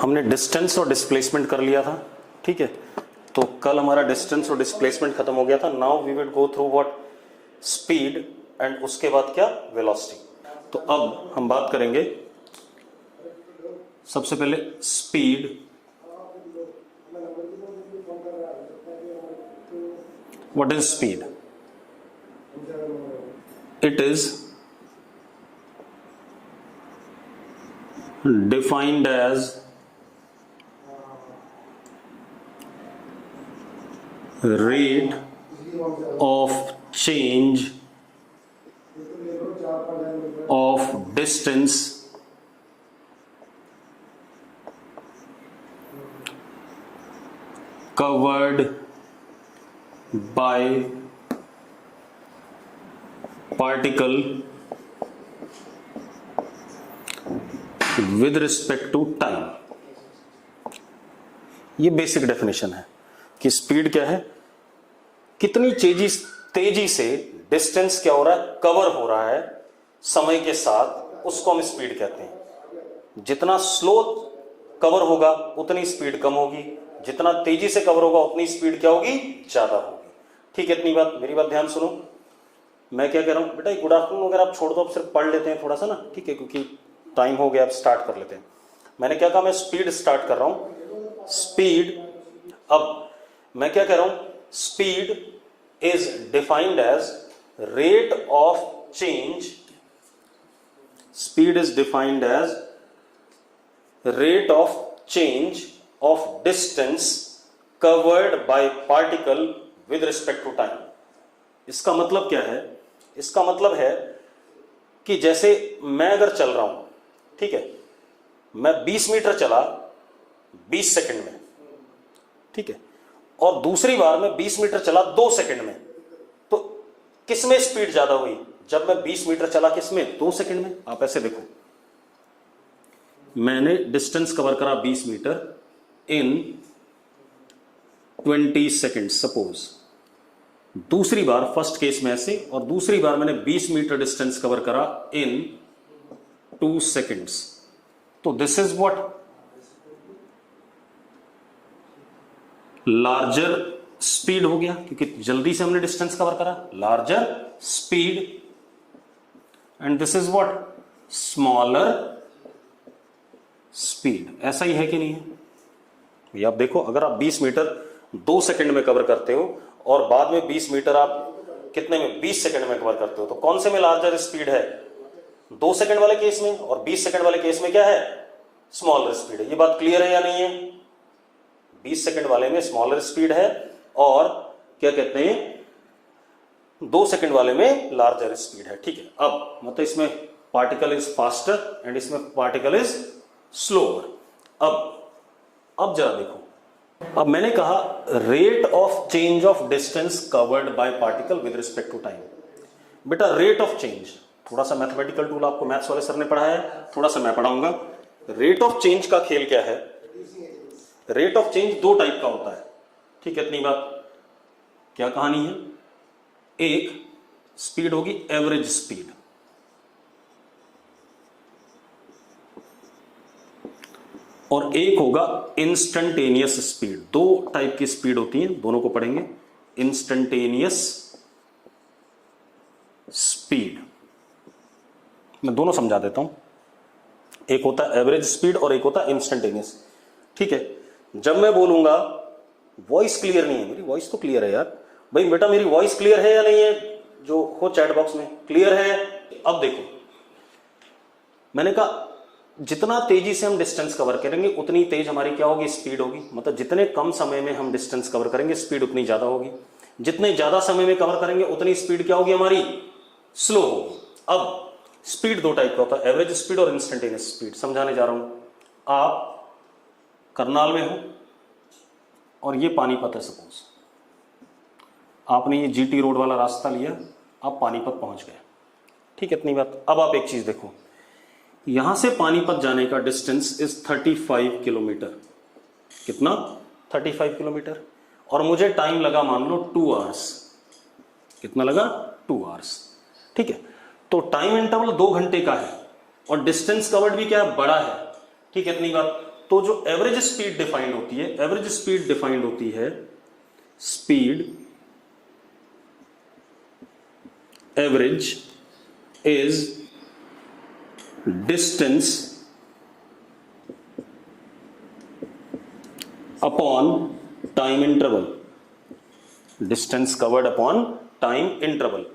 हमने डिस्टेंस और डिस्प्लेसमेंट कर लिया था, ठीक है। तो कल हमारा डिस्टेंस और डिस्प्लेसमेंट खत्म हो गया था। Now we will go through what speed and उसके बाद क्या वेलोसिटी। तो अब हम बात करेंगे सबसे पहले speed. What is speed? It is defined as rate of change of distance covered by particle with respect to time. ये बेसिक डेफिनेशन है कि स्पीड क्या है, कितनी तेजी से डिस्टेंस क्या हो रहा है, कवर हो रहा है समय के साथ, उसको हम स्पीड कहते हैं। जितना स्लो कवर होगा उतनी स्पीड कम होगी, जितना तेजी से कवर होगा उतनी स्पीड क्या होगी, ज्यादा होगी। ठीक है, इतनी बात, मेरी बात ध्यान सुनो। मैं क्या कह रहा हूं बेटा, गुड आफ्टरनून अगर आप छोड़ दो, आप सिर्फ पढ़ लेते हैं थोड़ा सा ना, ठीक है, क्योंकि टाइम हो गया, अब स्टार्ट कर लेते हैं। मैंने क्या कहा, मैं स्पीड स्टार्ट कर रहा हूं। स्पीड, अब मैं क्या कह रहा हूं, speed is defined as rate of change, speed is defined as rate of change of distance covered by particle with respect to time. इसका मतलब क्या है? इसका मतलब है कि जैसे मैं अगर चल रहा हूं, ठीक है, मैं 20 मीटर चला 20 सेकंड में, ठीक है, और दूसरी बार मैं 20 मीटर चला 2 सेकंड में, तो किसमें स्पीड ज्यादा हुई? जब मैं 20 मीटर चला किसमें? 2 सेकंड में। आप ऐसे देखो, मैंने डिस्टेंस कवर करा 20 मीटर इन 20 सेकंड सपोज। दूसरी बार, फर्स्ट केस में ऐसे, और दूसरी बार मैंने 20 मीटर डिस्टेंस कवर करा इन 2 सेकंड्स। तो this is what larger speed हो गया, क्योंकि जल्दी से हमने डिस्टेंस कवर करा, larger speed. And this is what smaller speed. ऐसा ही है कि नहीं है? ये आप देखो, अगर आप 20 मीटर 2 सेकंड में कवर करते हो और बाद में 20 मीटर आप कितने में, 20 सेकंड में कवर करते हो, तो कौन से में लार्जर स्पीड है? 2 सेकंड वाले केस में, और 20 सेकंड वाले केस में क्या है? स्मॉलर स्पीड है। ये बात क्लियर है या नहीं है? 20 सेकंड वाले में स्मॉलर स्पीड है, और क्या कहते हैं, 2 सेकंड वाले में लार्जर स्पीड है। ठीक है, अब मतलब इसमें पार्टिकल इज फास्टर एंड इसमें पार्टिकल इज स्लोअर। अब जरा देखो, अब मैंने कहा rate of change of distance covered by particle with respect to time. बेटा रेट ऑफ चेंज, थोड़ा सा मैथमेटिकल टूल आपको मैथ्स वाले सर ने पढ़ाया है, थोड़ा सा मैं पढ़ाऊंगा। रेट ऑफ चेंज का खेल क्या है? रेट ऑफ चेंज 2 टाइप का होता है, ठीक है, इतनी बात। क्या कहानी है? एक स्पीड होगी एवरेज स्पीड, और एक होगा इंस्टेंटेनियस स्पीड। 2 टाइप की स्पीड होती है, दोनों को पढ़ेंगे। इंस्टेंटेनियस स्पीड, मैं दोनों समझा देता हूं। एक होता है एवरेज स्पीड और एक होता है इंस्टेंटेनियस। ठीक है, जब मैं बोलूंगा, वॉइस क्लियर नहीं है मेरी, वॉइस तो क्लियर है यार भाई। बेटा मेरी वॉइस क्लियर है या नहीं है? जो हो चैट बॉक्स में क्लियर है। अब देखो, मैंने कहा जितना तेजी से हम डिस्टेंस कवर करेंगे उतनी तेज हमारी क्या होगी, स्पीड होगी। मतलब जितने कम समय में हम डिस्टेंस कवर करेंगे स्पीड उतनी ज्यादा होगी, जितने ज्यादा समय में कवर करेंगे उतनी स्पीड क्या होगी हमारी, स्लो होगी। अब स्पीड 2 टाइप का होता है, एवरेज स्पीड और इंस्टेंटेनियस स्पीड। समझाने जा रहा हूं। आप करनाल में हो और ये पानीपत है सपोज, आपने ये जीटी रोड वाला रास्ता लिया, आप पानीपत पहुंच गए, ठीक है, इतनी बात। अब आप एक चीज देखो, यहां से पानीपत जाने का डिस्टेंस इज 35 किलोमीटर। कितना? 35 किलोमीटर। और मुझे टाइम लगा मान लो 2 आवर्स। कितना लगा? 2 आवर्स। ठीक है, तो टाइम इंटरवल 2 घंटे का है और डिस्टेंस कवर्ड भी क्या है, बड़ा है। ठीक है, इतनी बात। तो जो एवरेज स्पीड डिफाइंड होती है, एवरेज स्पीड डिफाइंड होती है speed average is distance upon time interval, distance covered upon time interval.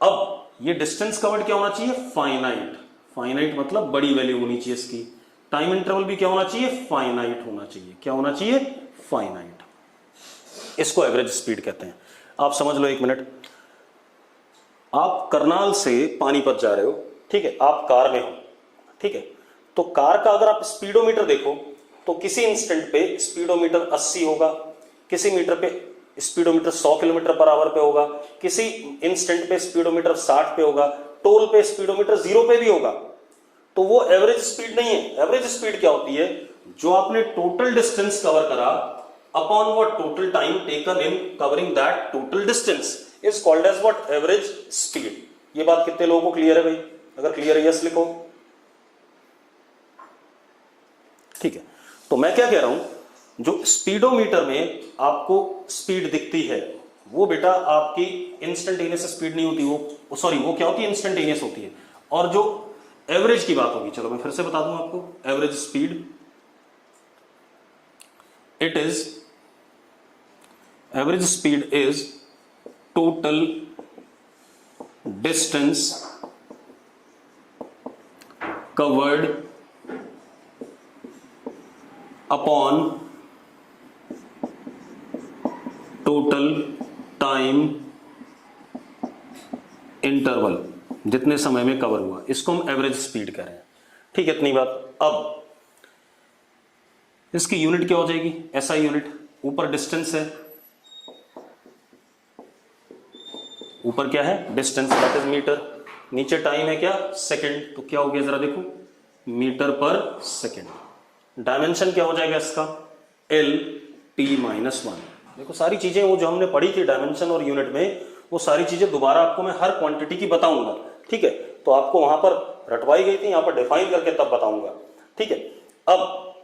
अब ये डिस्टेंस कवर्ड क्या होना चाहिए? फाइनाइट। फाइनाइट मतलब बड़ी वैल्यू होनी चाहिए इसकी। टाइम इंटरवल भी क्या होना चाहिए? फाइनाइट होना चाहिए। क्या होना चाहिए? फाइनाइट। इसको एवरेज स्पीड कहते हैं। आप समझ लो एक मिनट, आप करनाल से पानीपत जा रहे हो, ठीक है, आप कार में हो, ठीक है, तो कार का अगर आप स्पीडोमीटर देखो तो किसी इंस्टेंट पे स्पीडोमीटर 80 होगा, किसी मीटर पे स्पीडोमीटर 100 किलोमीटर पर आवर पे होगा, किसी इंस्टेंट पे स्पीडोमीटर 60 पे होगा, टोल पे स्पीडोमीटर 0 पे भी होगा। तो वो एवरेज स्पीड नहीं है। एवरेज स्पीड क्या होती है? जो आपने टोटल डिस्टेंस कवर करा upon what total time taken in covering that total distance is called as what? Average speed. ये बात कितने लोगों को क्लियर है भाई? अगर क्लियर है यस लिखो। ठीक है, तो मैं क्या कह रहा हूं, जो स्पीडोमीटर में आपको स्पीड दिखती है वो बेटा आपकी इंस्टेंटेनियस स्पीड नहीं होती, वो सॉरी वो क्या होती है? इंस्टेंटेनियस होती है। और जो एवरेज की बात होगी, चलो मैं फिर से बता दूं आपको, average speed it is, average speed is total distance covered upon total time interval, जितने समय में कवर हुआ, इसको हम एवरेज स्पीड कह रहे हैं। ठीक है, इतनी बात। अब इसकी यूनिट क्या हो जाएगी? SI unit. ऊपर डिस्टेंस है, ऊपर क्या है? Distance, that is metre. नीचे टाइम है क्या? सेकंड। तो क्या हो गया जरा देखो, मीटर पर सेकंड। डायमेंशन क्या हो जाएगा इसका? L T minus 1। देखो सारी चीजें वो जो हमने पढ़ी थी डायमेंशन और यूनिट में, वो सारी चीजें दोबारा आपको मैं हर क्वांटिटी की बताऊंगा। ठीक है, तो आपको वहां पर रटवाई गई थी, यहां पर डिफाइन करके तब बताऊंगा। ठीक है, अब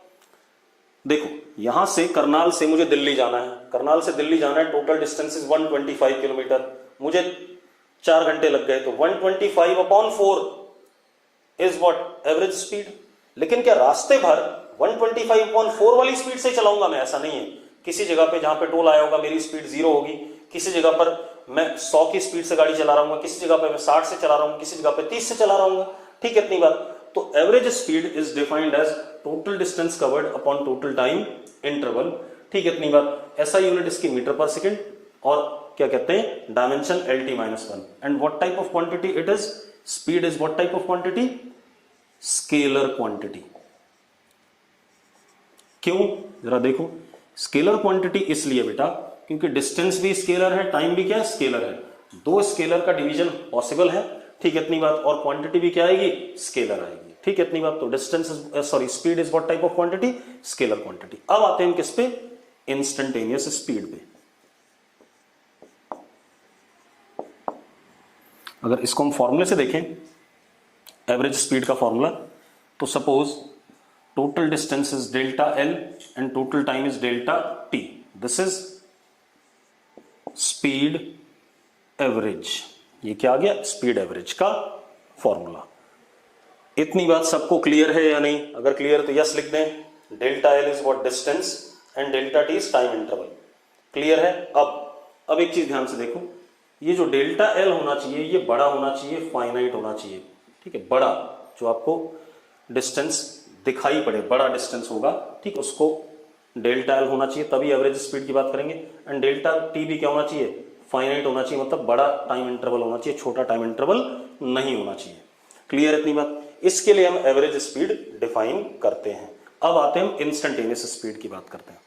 देखो यहां से करनाल से मुझे दिल्ली जाना है, करनाल से दिल्ली जाना है, टोटल डिस्टेंस इज 125 किलोमीटर, मुझे 4 घंटे लग गए, तो 125 upon 4 is what? Average speed. लेकिन क्या रास्ते भर 125 अपॉन 4 वाली स्पीड से चलाऊंगा मैं? ऐसा नहीं है। किसी जगह पे जहां पे टोल आया होगा मेरी स्पीड 0 होगी, किसी जगह पर मैं 100 की स्पीड से गाड़ी चला रहा हूँ, किसी जगह पे मैं 60 से चला रहा हूँ, किसी जगह पे 30 से चला रहा हूँ। ठीक है, इतनी बात। तो average speed is defined as total distance covered upon total time interval. ठीक है, इतनी बात। ऐसा यूनिट इसकी मीटर पर सेकेंड, और क्या कहते हैं? Dimension L T minus 1। And what type of quantity it is? Speed is what type of quantity? Scalar quantity. क्यों? जरा देखो, स्केलर क्वांटिटी इसलिए बेटा क्योंकि डिस्टेंस भी स्केलर है, टाइम भी क्या है? स्केलर है। दो स्केलर का डिवीजन पॉसिबल है। ठीक है, इतनी बात। और क्वांटिटी भी क्या आएगी? स्केलर आएगी। ठीक है, इतनी बात। तो distance sorry speed is what type of quantity? Scalar quantity. अब आते हैं किस पे? इंस्टेंटेनियस स्पीड पे। अगर इसको हम फॉर्मूले से देखें, एवरेज स्पीड का फॉर्मूला, तो suppose total distance is delta L and total time is delta T. This is speed average. ये क्या आ गया? स्पीड एवरेज का फॉर्मूला। इतनी बात सबको क्लियर है या नहीं? अगर क्लियर तो यस लिख दें। Delta l is what? Distance, and delta T is time interval. Clear है? अब एक चीज ध्यान से देखो, ये जो डेल्टा एल होना चाहिए ये बड़ा होना चाहिए, फाइनाइट होना चाहिए। ठीक है, बड़ा, जो आपको डिस्टेंस दिखाई पड़े, बड़ा डिस्टेंस होगा, ठीक, उसको डेल्टा एल होना चाहिए, तभी एवरेज स्पीड की बात करेंगे। एंड डेल्टा टी भी क्या होना चाहिए? फाइनाइट होना चाहिए, मतलब बड़ा टाइम इंटरवल होना चाहिए, छोटा टाइम इंटरवल नहीं होना चाहिए। क्लियर इतनी बात? इसके लिए हम एवरेज स्पीड डिफाइन करते हैं। अब आते हैं हम इंस्टेंटेनियस स्पीड की बात करते हैं।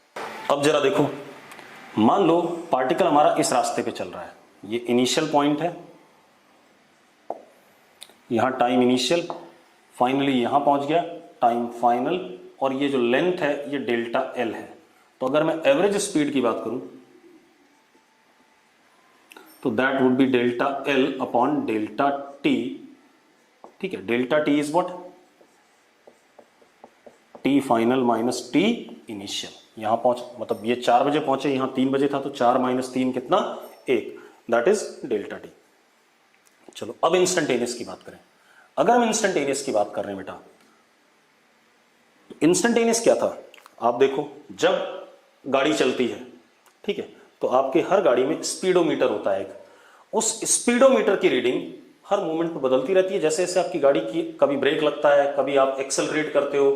अब जरा देखो, मान लो पार्टिकल हमारा इस रास्ते पे चल रहा है, ये इनिशियल पॉइंट है, यहां टाइम इनिशियल, फाइनली यहां पहुंच गया टाइम फाइनल, और ये जो लेंथ है ये डेल्टा एल है। तो अगर मैं एवरेज स्पीड की बात करूं तो that would be delta L upon delta T. ठीक है, delta T is what? T final minus T initial. यहां पहुंच मतलब ये 4 बजे पहुंचे, यहां 3 बजे था, तो 4 माइनस 3 कितना 1, दैट इज डेल्टा टी। चलो अब इंस्टेंटेनियस की बात करें। अगर हम इंस्टेंटेनियस की बात कर रहे हैं बेटा, इंस्टेंटेनियस क्या था, आप देखो जब गाड़ी चलती है, ठीक है, तो आपके हर गाड़ी में स्पीडोमीटर होता है एक, उस स्पीडोमीटर की रीडिंग हर मोमेंट पे बदलती रहती है। जैसे जैसे आपकी गाड़ी की कभी ब्रेक लगता है, कभी आप एक्सेलरेट करते हो,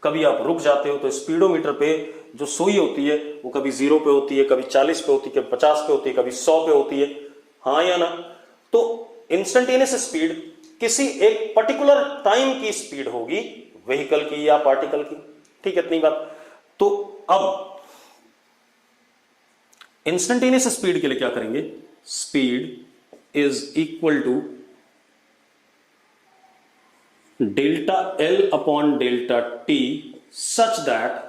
कभी आप रुक जाते हो, तो स्पीडोमीटर पे जो सुई होती है वो कभी 0 पे होती है, कभी 40 पे होती है, कभी 50 पे होती है, कभी 100 पे होती है, हाँ या ना। तो इंस्टेंटेनियस स्पीड किसी एक पर्टिकुलर टाइम की स्पीड होगी, व्हीकल की या पार्टिकल की, ठीक है, इतनी बात। तो अब इंस्टेंटेनियस स्पीड के लिए क्या करेंगे, speed is equal to delta L upon delta t such that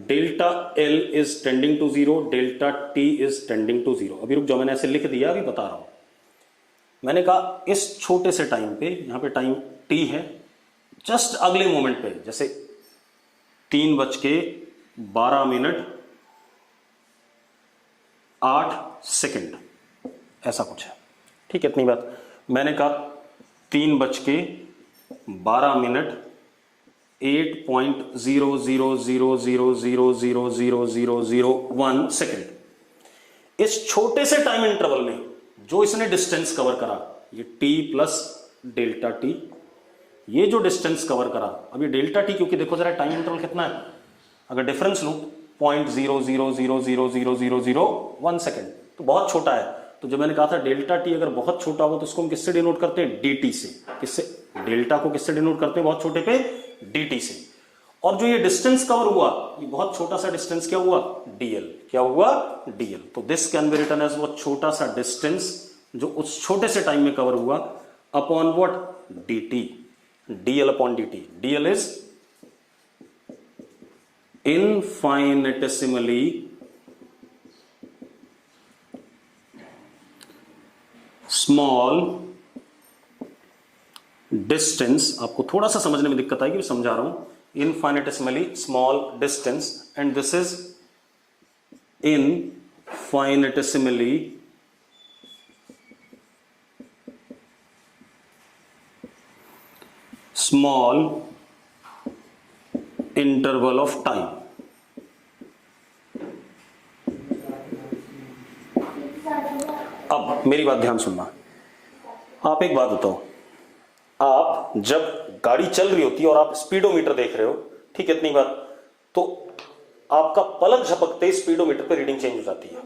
delta l is tending to 0, delta T is tending to 0। अभी रुक जाओ, मैंने ऐसे लिख दिया, अभी बता रहा हूं। मैंने कहा इस छोटे से टाइम पे, यहां पे टाइम टी है, जस्ट अगले मोमेंट पे, जैसे 3:12:08 ऐसा कुछ है, ठीक है, इतनी बात। मैंने कहा 3:12:08 8.0000000001 सेकेंड। इस छोटे से टाइम इंटरवल में जो इसने डिस्टेंस कवर करा, ये टी प्लस डेल्टा टी, ये जो डिस्टेंस कवर करा, अभी डेल्टा टी, क्योंकि देखो जरा टाइम इंटरवल कितना है, अगर डिफरेंस लूं 0.00000001 सेकेंड, तो बहुत छोटा है। तो जो मैंने कहा था डेल्टा टी अगर बहुत छोटा होगा तो उसको हम किससे डिनोट करते हैं, dt से। किससे, डेल्टा को किससे डिनोट करते हैं बहुत छोटे पे, dt से। और जो ये डिस्टेंस कवर हुआ, ये बहुत छोटा सा डिस्टेंस क्या हुआ, dl, क्या हुआ, dl। तो this can be written as वो छोटा सा डिस्टेंस जो उस छोटे से टाइम में कवर हुआ upon what, dt, dl upon dt। dl is infinitesimally small distance. आपको थोड़ा सा समझने में दिक्कत आएगी, समझा रहा हूं, infinitesimally small distance, and this is infinitesimally small interval of time। अब मेरी बात ध्यान सुनना। आप एक बात बताओ, आप जब गाड़ी चल रही होती है और आप स्पीडोमीटर देख रहे हो, ठीक है, इतनी बात, तो आपका पलक झपकते स्पीडोमीटर पे रीडिंग चेंज हो जाती है।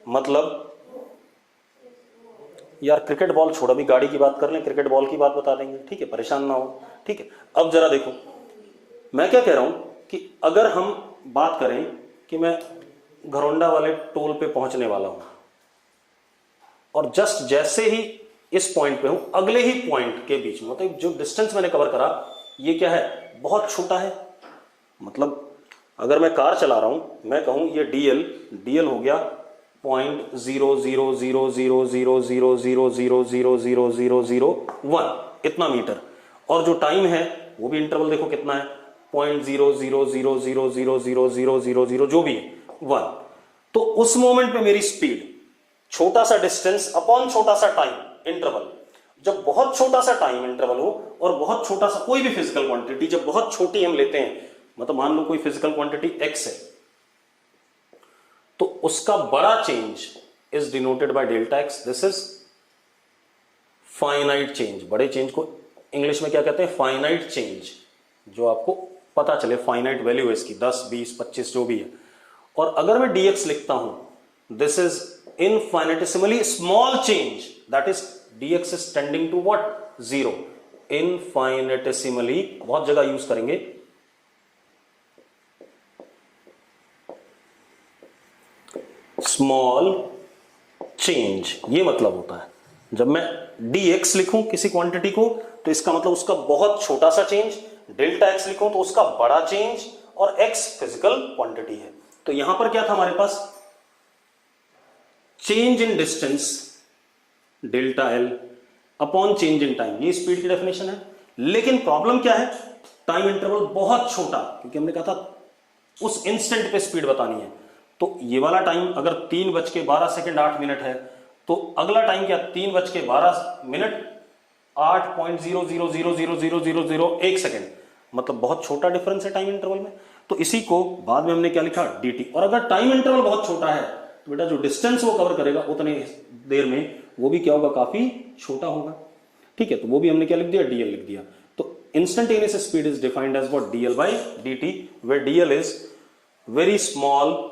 मतलब यार क्रिकेट बॉल छोड़, अभी गाड़ी की बात कर लें, क्रिकेट बॉल की बात बता देंगे, ठीक है, परेशान ना हो, ठीक है। अब जरा देखो मैं क्या कह रहा हूं कि अगर हम बात करें कि मैं घरौंडा वाले टोल पे पहुंचने वाला हूं और जस्ट जैसे ही इस पॉइंट पे हूं, अगले ही पॉइंट के बीच में, मतलब जो डिस्टेंस मैंने कवर करा ये क्या है, बहुत छोटा है। मतलब अगर मैं कार चला रहा हूं, मैं कहूं ये dl हो गया 0.000000000001 इतना मीटर, और जो टाइम है वो भी इंटरवल देखो कितना है, 0.00000000 जो भी है 1। तो उस मोमेंट पे मेरी स्पीड, छोटा सा डिस्टेंस अपॉन छोटा सा टाइम इंटरवल, जब बहुत छोटा सा टाइम इंटरवल हो और बहुत छोटा सा कोई भी फिजिकल क्वांटिटी जब बहुत छोटी हम लेते हैं, मतलब मान लो कोई फिजिकल क्वांटिटी x है, तो उसका बड़ा change is denoted by delta x। This is finite change. बड़े चेंज को इंग्लिश में क्या कहते हैं, फाइनाइट चेंज, जो आपको पता चले फाइनाइट वैल्यू है इसकी, 10 20 25 जो भी है। और अगर मैं dx लिखता हूं, this is infinitesimally small change, that is dx is tending to what, 0। infinitesimally बहुत जगह यूज करेंगे, स्मॉल चेंज, ये मतलब होता है जब मैं dx लिखूं किसी क्वांटिटी को तो इसका मतलब उसका बहुत छोटा सा चेंज, डेल्टा x लिखूं तो उसका बड़ा चेंज, और x फिजिकल क्वांटिटी है। तो यहां पर क्या था हमारे पास, change in distance delta L upon change in time, ये स्पीड की डेफिनेशन है। लेकिन प्रॉब्लम क्या है, टाइम इंटरवल बहुत छोटा, क्योंकि हमने कहा था उस इंस्टेंट पे स्पीड बतानी है। तो ये वाला टाइम अगर 3:12 8 मिनट है, तो अगला टाइम क्या, 3:12 8.00000001 सेकेंड, मतलब बहुत छोटा डिफरेंस है टाइम इंटरवल में। तो इसी को बाद में हमने क्या लिखा, dt। और अगर टाइम इंटरवल बहुत छोटा है तो बेटा जो डिस्टेंस वो कवर करेगा उतने देर में वो भी क्या होगा, काफी छोटा होगा। ठीक है, तो वो भी हमने क्या लिख दिया, dl लिख दिया। तो instantaneous speed is defined as what, dl by dt, where dl is very small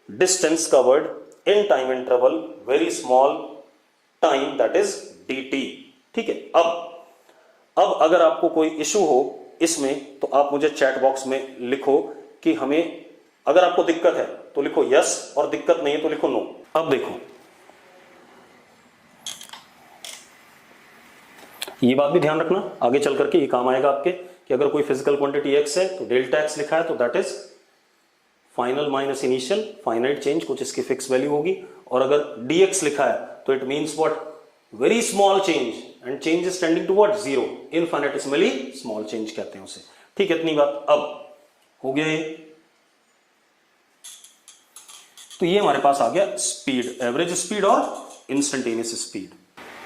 distance covered in time interval, very small time, that is dt। ठीक है, अब अगर आपको कोई इशू हो इसमें तो आप मुझे चैट बॉक्स में लिखो कि हमें, अगर आपको दिक्कत है तो लिखो यस, और दिक्कत नहीं है तो लिखो नो। अब देखो, ये बात भी ध्यान रखना, आगे चल करके ये काम आएगा आपके, कि अगर कोई फिजिकल क्वांटिटी x है तो डेल्टा x लिखा है तो that is final minus initial, finite change, कुछ इसकी फिक्स वैल्यू होगी। और अगर dx लिखा है तो it means what, very small change, and change is tending to what, zero, infinitesimally small change कहते हैं उसे। ठीक है, इतनी बात अब हो गया ये। तो ये हमारे पास आ गया स्पीड, एवरेज स्पीड और इंस्टेंटेनियस स्पीड।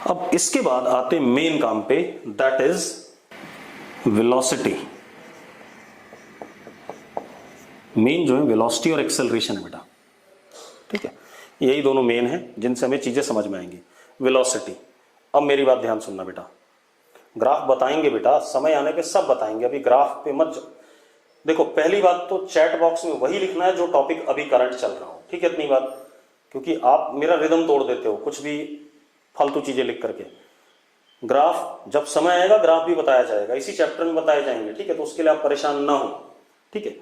अब इसके बाद आते हैं मेन काम पे, दैट इज वेलोसिटी। मेन जो है वेलोसिटी और एक्सेलरेशन है बेटा। ठीक है, यही दोनों मेन है जिनसे हमें चीजें समझ में आएंगी। वेलोसिटी, अब मेरी बात ध्यान सुनना बेटा, ग्राफ बताएंगे बेटा, समय आने पे सब बताएंगे, अभी ग्राफ पे मत देखो। पहली बात तो चैट बॉक्स में वही लिखना है जो टॉपिक अभी करंट चल रहा हो। ठीक है, इतनी बात, क्योंकि आप मेरा रिदम तोड़ देते हो कुछ भी फालतू चीजें लिख करके। ग्राफ जब समय आएगा ग्राफ भी बताया जाएगा, इसी चैप्टर में बताए जाएंगे। ठीक है, तो उसके लिए आप परेशान ना हो। ठीक है,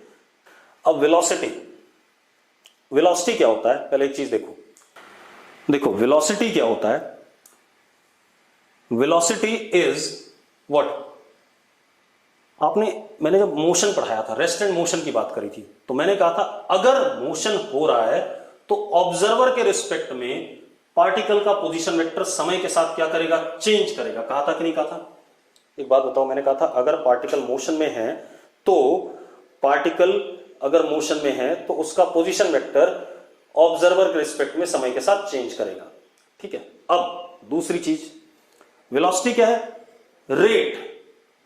अब वेलोसिटी, वेलोसिटी क्या होता है, पहले एक चीज देखो। देखो वेलोसिटी क्या होता है, वेलोसिटी इज व्हाट, मैंने जब मोशन पढ़ाया था, रेस्ट एंड मोशन की बात करी थी, तो मैंने कहा था अगर मोशन हो रहा है तो ऑब्जर्वर के रिस्पेक्ट में पार्टिकल का पोजीशन वेक्टर समय के साथ क्या करेगा, चेंज करेगा। कहा था कि नहीं कहा था? एक बात बताओ, मैंने कहा था अगर पार्टिकल मोशन में है तो पार्टिकल अगर मोशन में है तो उसका पोजीशन वेक्टर ऑब्जर्वर के रिस्पेक्ट में समय के साथ चेंज करेगा। ठीक है, अब दूसरी चीज, वेलोसिटी क्या है, रेट,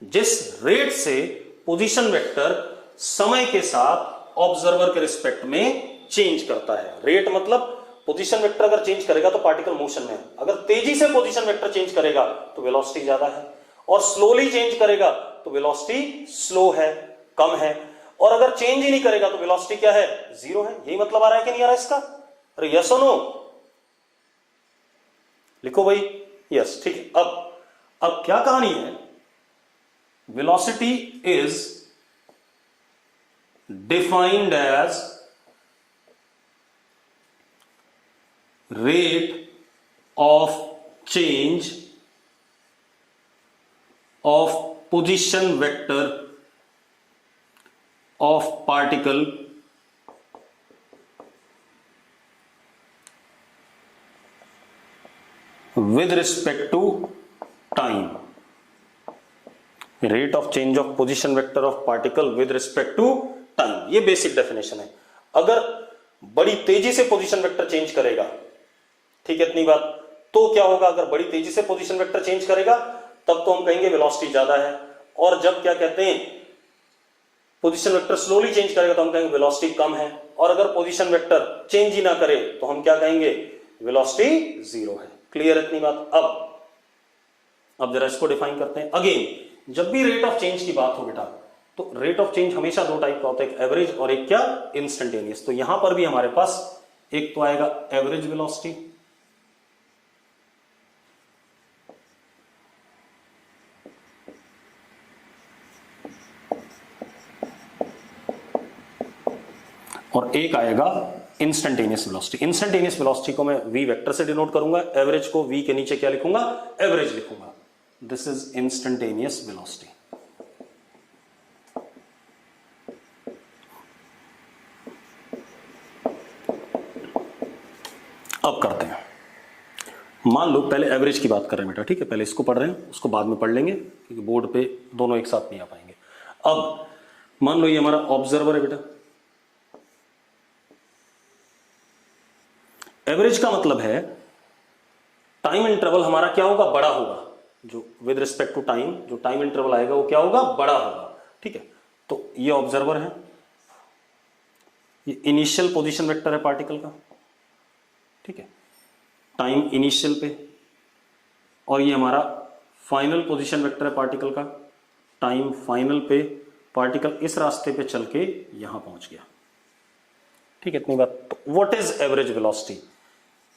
जिस रेट से पोजीशन वेक्टर समय के साथ ऑब्जर्वर के रिस्पेक्ट में चेंज करता है। रेट मतलब पोजीशन वेक्टर अगर चेंज करेगा तो पार्टिकल मोशन में है, अगर तेजी से पोजीशन वेक्टर चेंज करेगा तो वेलोसिटी ज्यादा है, और स्लोली चेंज करेगा तो वेलोसिटी स्लो है, कम है, और अगर चेंज ही नहीं करेगा तो वेलोसिटी क्या है, जीरो है। यही मतलब आ रहा है कि नहीं आ रहा इसका? अरे यस और नो लिखो भाई, यस। ठीक है, अब क्या कहानी है, velocity is defined as rate of change of position vector of particle with respect to time। rate of change of position vector of particle with respect to time, ये बेसिक डेफिनेशन है। अगर बड़ी तेजी से पोजीशन वेक्टर चेंज करेगा, ठीक है इतनी बात, तो क्या होगा, अगर बड़ी तेजी से पोजीशन वेक्टर चेंज करेगा तब तो हम कहेंगे वेलोसिटी ज्यादा है, और जब क्या कहते हैं पोजीशन वेक्टर स्लोली चेंज करेगा तो हम कहेंगे वेलोसिटी कम है, और अगर पोजीशन वेक्टर चेंज ही ना करे तो हम क्या कहेंगे, वेलोसिटी जीरो है। क्लियर इतनी बात? अब जरा इसको डिफाइन करते हैं। अगेन जब भी रेट ऑफ चेंज की बात हो बेटा, तो रेट ऑफ चेंज हमेशा दो टाइप का होता है, एक एवरेज और एक क्या, इंस्टेंटेनियस। तो यहां पर भी हमारे पास एक तो आएगा एवरेज वेलोसिटी, और एक आएगा इंस्टेंटेनियस वेलोसिटी। इंस्टेंटेनियस वेलोसिटी को मैं v वेक्टर से डिनोट करूंगा, एवरेज को v के नीचे क्या लिखूंगा, एवरेज लिखूंगा। This is instantaneous velocity. अब करते हैं, मान लो पहले एवरेज की बात कर रहे हैं बेटा, ठीक है, पहले इसको पढ़ रहे हैं, उसको बाद में पढ़ लेंगे क्योंकि बोर्ड पे दोनों एक साथ नहीं आ पाएंगे। अब मान लो ये हमारा ऑब्जर्वर है बेटा। एवरेज का मतलब है टाइम इंटरवल हमारा क्या होगा, बड़ा होगा, जो विद रिस्पेक्ट टू टाइम जो टाइम इंटरवल आएगा वो क्या होगा, बड़ा होगा, ठीक है। तो ये ऑब्जर्वर है, ये इनिशियल पोजीशन वेक्टर है पार्टिकल का, ठीक है, टाइम इनिशियल पे, और ये हमारा फाइनल पोजीशन वेक्टर है पार्टिकल का, टाइम फाइनल पे। पार्टिकल इस रास्ते पे चल के यहां पहुंच गया, ठीक है, इतनी बात। तो what is average velocity?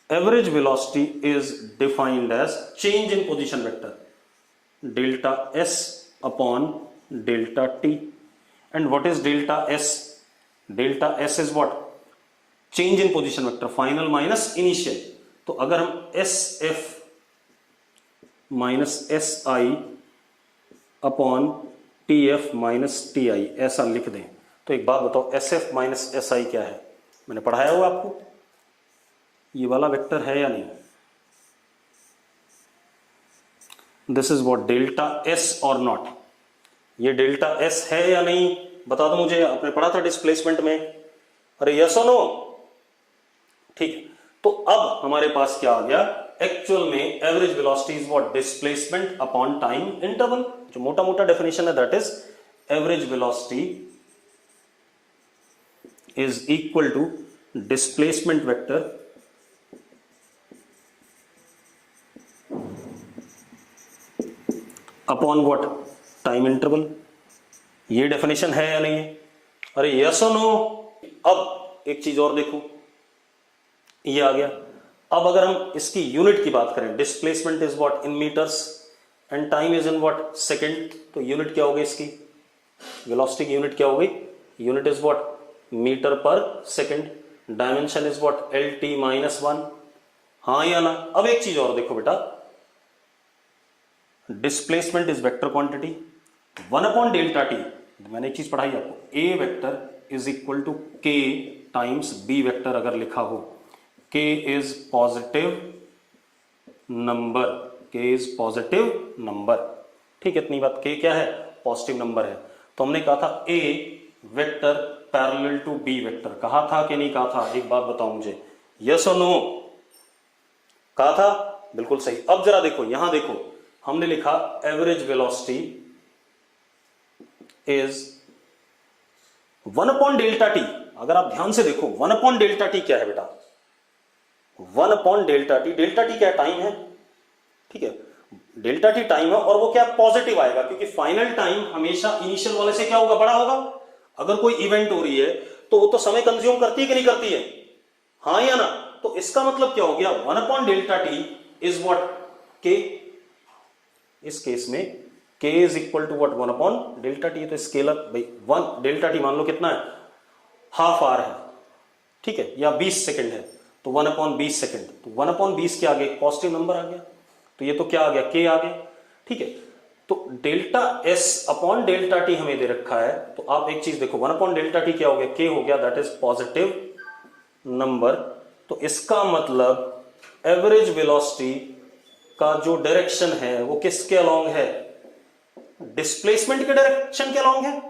Average velocity is defined as change in position vector delta S upon delta T. And what is delta S? Delta S is what? Change in position vector, final minus initial. तो अगर हम S F minus S I upon T F minus T I ऐसा लिख दें, तो एक बात बताओ, S F minus S I क्या है? मैंने पढ़ाया हुआ आपको, ये वाला वेक्टर है या नहीं? This is what delta S और नॉट। ये डेल्टा एस है या नहीं बता दो मुझे, आपने पढ़ा था डिस्प्लेसमेंट में, अरे यस और नो, ठीक है। तो अब हमारे पास क्या आ गया, एक्चुअल में average velocity is what, displacement upon time interval. जो मोटा मोटा डेफिनेशन है that is average velocity is equal to displacement vector upon what, time interval. ये डेफिनेशन है या नहीं है? अरे यस और नो। अब एक चीज और देखो, ये आ गया। अब अगर हम इसकी यूनिट की बात करें, displacement is what in metres and time is in what second, तो यूनिट क्या होगी इसकी, वेलोसिटी की यूनिट क्या होगी? Unit is what metre per second. Dimension is what L T minus one, हाँ या ना? अब एक चीज और देखो बेटा, displacement is vector quantity, one upon delta T. मैंने एक चीज पढ़ाई आपको, A vector is equal to K times B vector अगर लिखा हो, k is positive number, k is positive number, ठीक है, इतनी बात। k क्या है? पॉजिटिव नंबर है। तो हमने कहा था a vector parallel to b vector, कहा था कि नहीं कहा था? एक बात बताओ मुझे, यस और नो? कहा था, बिल्कुल सही। अब जरा देखो, यहां देखो, हमने लिखा average velocity is one upon delta T. अगर आप ध्यान से देखो, वन अपॉन डेल्टा टी क्या है बेटा? One upon delta T, delta T क्या टाइम है, ठीक है, डेल्टा टी टाइम है, और वो क्या पॉजिटिव आएगा क्योंकि फाइनल टाइम हमेशा इनिशियल वाले से क्या होगा, बड़ा होगा। अगर कोई इवेंट हो रही है तो वो तो समय कंज्यूम करती है कि नहीं करती है, हाँ या ना? तो इसका मतलब क्या हो गया, one upon delta T is what K. इस केस में K is equal to what, one upon delta T. तो स्केलर भाई, वन डेल्टा टी मान लो कितना है, हाफ आवर है, ठीक है, या 20 सेकंड है, तो 1 अपॉन 20 सेकंड, तो 1 अपॉन 20 के आगे पॉजिटिव नंबर आ गया, तो ये तो क्या आ गया, के आ गया, ठीक है। तो delta S upon delta T हमें दे रखा है, तो आप एक चीज देखो, 1 अपॉन डेल्टा टी क्या हो गया, के हो गया, दैट इज पॉजिटिव नंबर। तो इसका मतलब एवरेज वेलोसिटी का जो डायरेक्शन है वो किसके अलोंग है, डिस्प्लेसमेंट के डायरेक्शन के अलोंग है।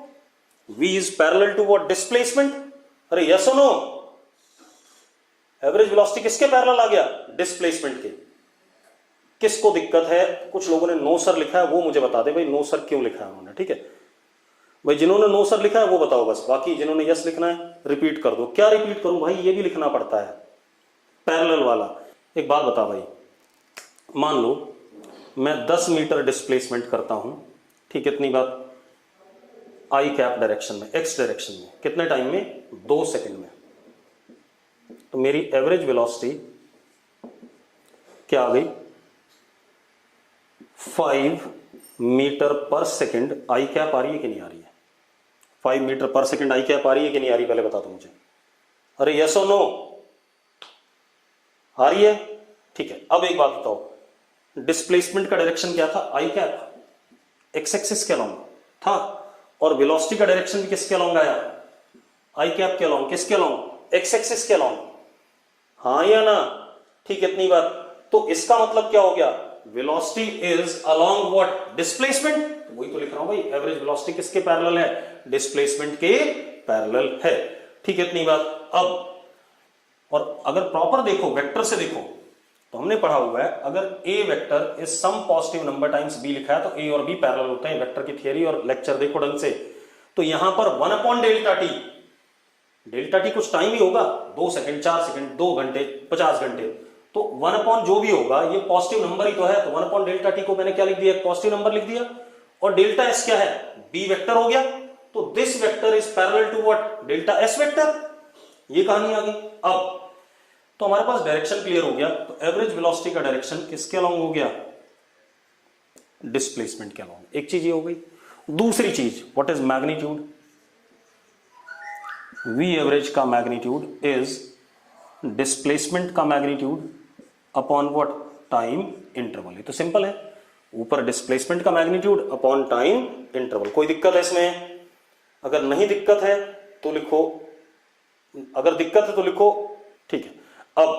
v is parallel to what, displacement. अरे यस और नो? एवरेज वेलोसिटी किसके पैरेलल आ गया, डिस्प्लेसमेंट के। किसको दिक्कत है, कुछ लोगों ने नो सर लिखा है, वो मुझे बता दे भाई नो सर क्यों लिखा है उन्होंने, ठीक है भाई, जिन्होंने नो सर लिखा है वो बताओ बस, बाकी जिन्होंने यस लिखना है रिपीट कर दो। क्या रिपीट करूं भाई, ये भी लिखना पड़ता है पैरेलल वाला। एक बात बता भाई, मान लो मैं 10 मीटर डिस्प्लेसमेंट करता हूं, ठीक है, इतनी बात, आई कैप डायरेक्शन में, एक्स डायरेक्शन में, कितने टाइम में, 2 सेकंड में। तो मेरी एवरेज वेलोसिटी क्या आ गई, 5 मीटर पर सेकंड आई कैप आ रही है कि नहीं आ रही है? 5 मीटर पर सेकंड आई कैप आ रही है कि नहीं आ रही, पहले बता दो मुझे। अरे यस और नो? आ रही है, ठीक है। अब एक बात बताओ, डिस्प्लेसमेंट का डायरेक्शन क्या था, आई कैप, एक्स एक्सिस के अलोंग था, और वेलोसिटी का डायरेक्शन भी किसके अलोंग आया, आई कैप के अलोंग, किसके अलोंग, एक्स एक्सिस के अलोंग, हाँ या ना? ठीक है, इतनी बात। तो इसका मतलब क्या हो गया, velocity is along what, displacement. वही तो लिख रहा हूं भाई, एवरेज वेलोसिटी किसके पैरेलल है, डिस्प्लेसमेंट के पैरेलल है। ठीक है, इतनी बात। अब और अगर प्रॉपर देखो, वेक्टर से देखो, तो हमने पढ़ा हुआ है अगर A vector is some positive number times B लिखा है तो ए और बी पैरेलल होते हैं। वेक्टर की थियरी और लेक्चर देखो ढंग से। तो यहां पर 1/डेल्टा टी, डेल्टा टी कुछ टाइम ही होगा, 2 सेकंड, 4 सेकंड, 2 घंटे, 50 घंटे, तो 1 जो भी होगा ये पॉजिटिव नंबर ही तो है। तो 1/डेल्टा टी को मैंने क्या लिख दिया, पॉजिटिव नंबर लिख दिया। और डेल्टा एस क्या है, बी वेक्टर हो गया। तो this vector is parallel to what, delta S vector. ये कहानी आ गई। अब तो हमारे पास डायरेक्शन क्लियर हो गया। तो एवरेज वेलोसिटी का डायरेक्शन किसके अलोंग हो गया, डिस्प्लेसमेंट के अलोंग। एक चीज ये हो गई। दूसरी चीज, what is magnitude, V average का मैग्नीट्यूड इज डिस्प्लेसमेंट का magnitude upon what, time interval. ये तो सिंपल है, ऊपर डिस्प्लेसमेंट का मैग्नीट्यूड अपॉन टाइम इंटरवल। कोई दिक्कत है इसमें? अगर नहीं दिक्कत है तो लिखो, अगर दिक्कत है तो लिखो। ठीक है, अब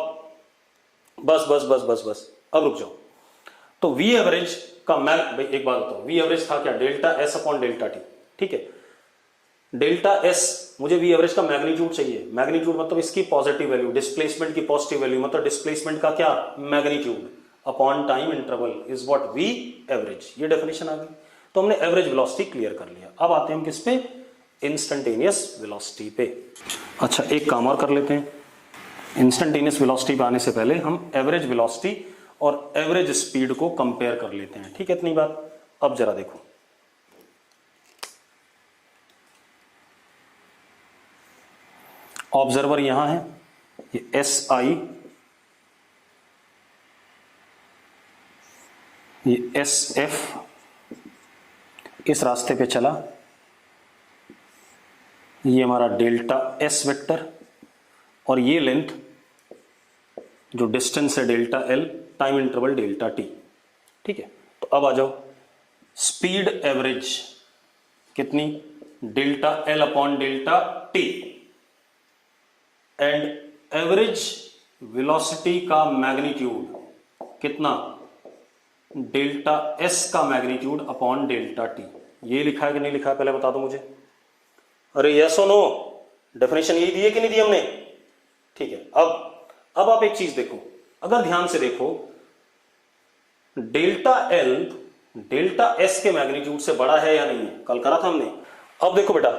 बस बस बस बस बस, अब रुक जाओ। तो वी एवरेज का भाई एक बात बताओ, वी एवरेज था क्या, delta S upon delta T. ठीक है, डेल्टा एस, मुझे वी एवरेज का मैग्नीट्यूड चाहिए। मैग्नीट्यूड मतलब इसकी पॉजिटिव वैल्यू, डिस्प्लेसमेंट की पॉजिटिव वैल्यू, मतलब डिस्प्लेसमेंट का क्या, magnitude upon time interval is what, V average. ये डेफिनेशन आ गई। तो हमने एवरेज वेलोसिटी क्लियर कर लिया। अब आते हैं हम किस पे, इंस्टेंटेनियस वेलोसिटी पे। अच्छा, एक काम और कर लेते हैं। इंस्टेंटेनियस वेलोसिटी पे आने से पहले हम एवरेज वेलोसिटी और एवरेज स्पीड को कंपेयर कर लेते हैं। ठीक है, इतनी बात। अब जरा देखो, ऑब्जर्वर यहां है, ये एस आई, ये एस एफ इस रास्ते पे चला, ये हमारा डेल्टा एस वेक्टर, और ये लेंथ जो डिस्टेंस है delta L, time interval delta T. ठीक है, तो अब आ जाओ, स्पीड एवरेज कितनी, delta L upon delta T, and average velocity का मैग्नीट्यूड कितना, डेल्टा एस का मैग्नीट्यूड अपॉन डेल्टा टी। ये लिखा है कि नहीं लिखा है, पहले बता दो मुझे। अरे यस और नो, डेफिनेशन यही दी है कि नहीं दी हमने? ठीक है, अब आप एक चीज देखो, अगर ध्यान से देखो, डेल्टा एल डेल्टा एस के मैग्नीट्यूड से बड़ा है या नहीं है, कल करा था हमने। अब देखो बेटा,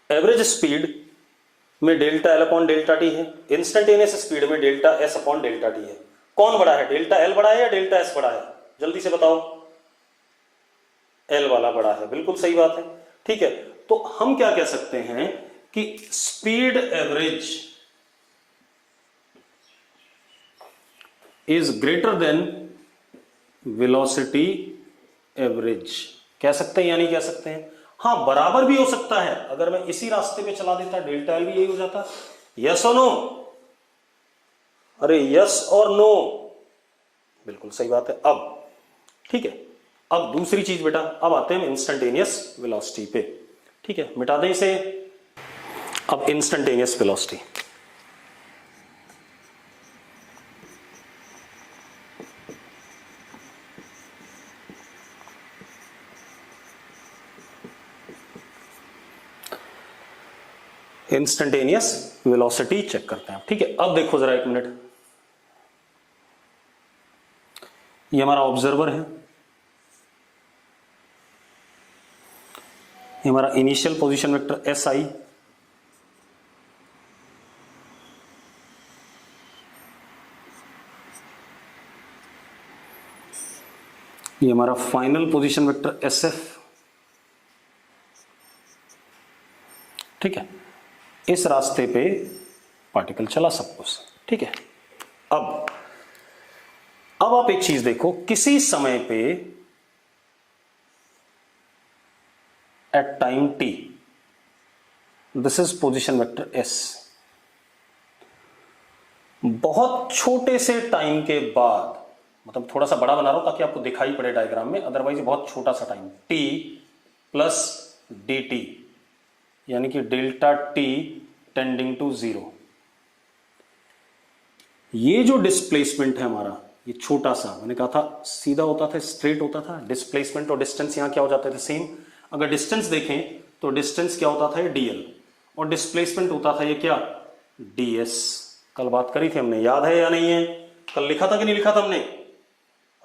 एवरेज स्पीड में delta L upon delta T है, इंस्टेंटेनियस स्पीड में delta S upon delta T है। कौन बड़ा है, डेल्टा एल बड़ा है या डेल्टा एस बड़ा है? जल्दी से बताओ। एल वाला बड़ा है, बिल्कुल सही बात है। ठीक है, तो हम क्या कह सकते हैं कि speed average is greater than velocity average. कह सकते हैं या नहीं कह सकते हैं? हाँ, बराबर भी हो सकता है। अगर मैं इसी रास्ते पे चला देता, डेल्टा एल भी यही हो जाता। यस और नो? अरे यस और नो, बिल्कुल सही बात है। अब ठीक है, अब दूसरी चीज बेटा, अब आते हैं इंस्टेंटेनियस वेलोसिटी पे। ठीक है, मिटा दें इसे। अब instantaneous velocity, instantaneous velocity check करते हैं। ठीक है, अब देखो जरा एक मिनट, ये हमारा ऑब्जर्वर है, ये हमारा initial position vector S I, ये हमारा final position vector S F. ठीक है, इस रास्ते पे पार्टिकल चला सब कुछ। ठीक है, अब आप एक चीज देखो, किसी समय पे at time T, this is position vector S, बहुत छोटे से टाइम के बाद, मतलब थोड़ा सा बड़ा बना रहा हूं ताकि आपको दिखाई पड़े डायग्राम में, अदरवाइज बहुत छोटा सा time, T plus D T, यानी कि डेल्टा टी टेंडिंग टू 0, ये जो डिस्प्लेसमेंट है हमारा, ये छोटा सा, मैंने कहा था सीधा होता था, स्ट्रेट होता था, डिस्प्लेसमेंट और डिस्टेंस यहां क्या हो जाते थे, सेम। अगर डिस्टेंस देखें तो डिस्टेंस क्या होता था, ये dl, और डिस्प्लेसमेंट होता था ये क्या, ds। कल बात करी थी हमने, याद है या नहीं है? कल लिखा था कि नहीं लिखा था हमने?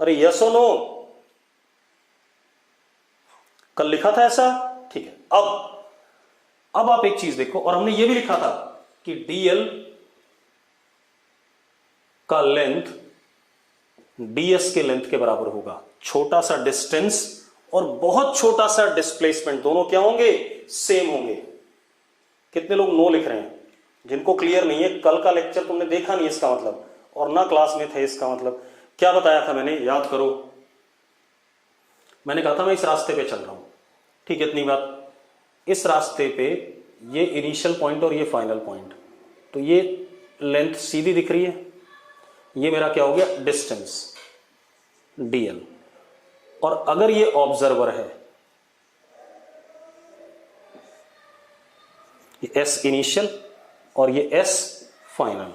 अरे यस और नो, कल लिखा था ऐसा? ठीक है। अब आप एक चीज देखो, और हमने ये भी लिखा था कि dl का लेंथ ds के लेंथ के बराबर होगा। छोटा सा डिस्टेंस और बहुत छोटा सा डिस्प्लेसमेंट, दोनों क्या होंगे, सेम होंगे। कितने लोग नो लिख रहे हैं? जिनको क्लियर नहीं है, कल का लेक्चर तुमने देखा नहीं इसका मतलब, और ना क्लास में थे इसका मतलब। क्या बताया था मैंने, याद करो? मैंने कहा था मैं इस रास्ते पे चल रहा हूं, ठीक है, इतनी बात। इस रास्ते पे ये इनिशियल पॉइंट और ये फाइनल पॉइंट, तो ये लेंथ सीधी दिख रही है, ये मेरा क्या हो गया, डिस्टेंस dl। और अगर ये ऑब्जर्वर है, ये s इनिशियल और ये s फाइनल,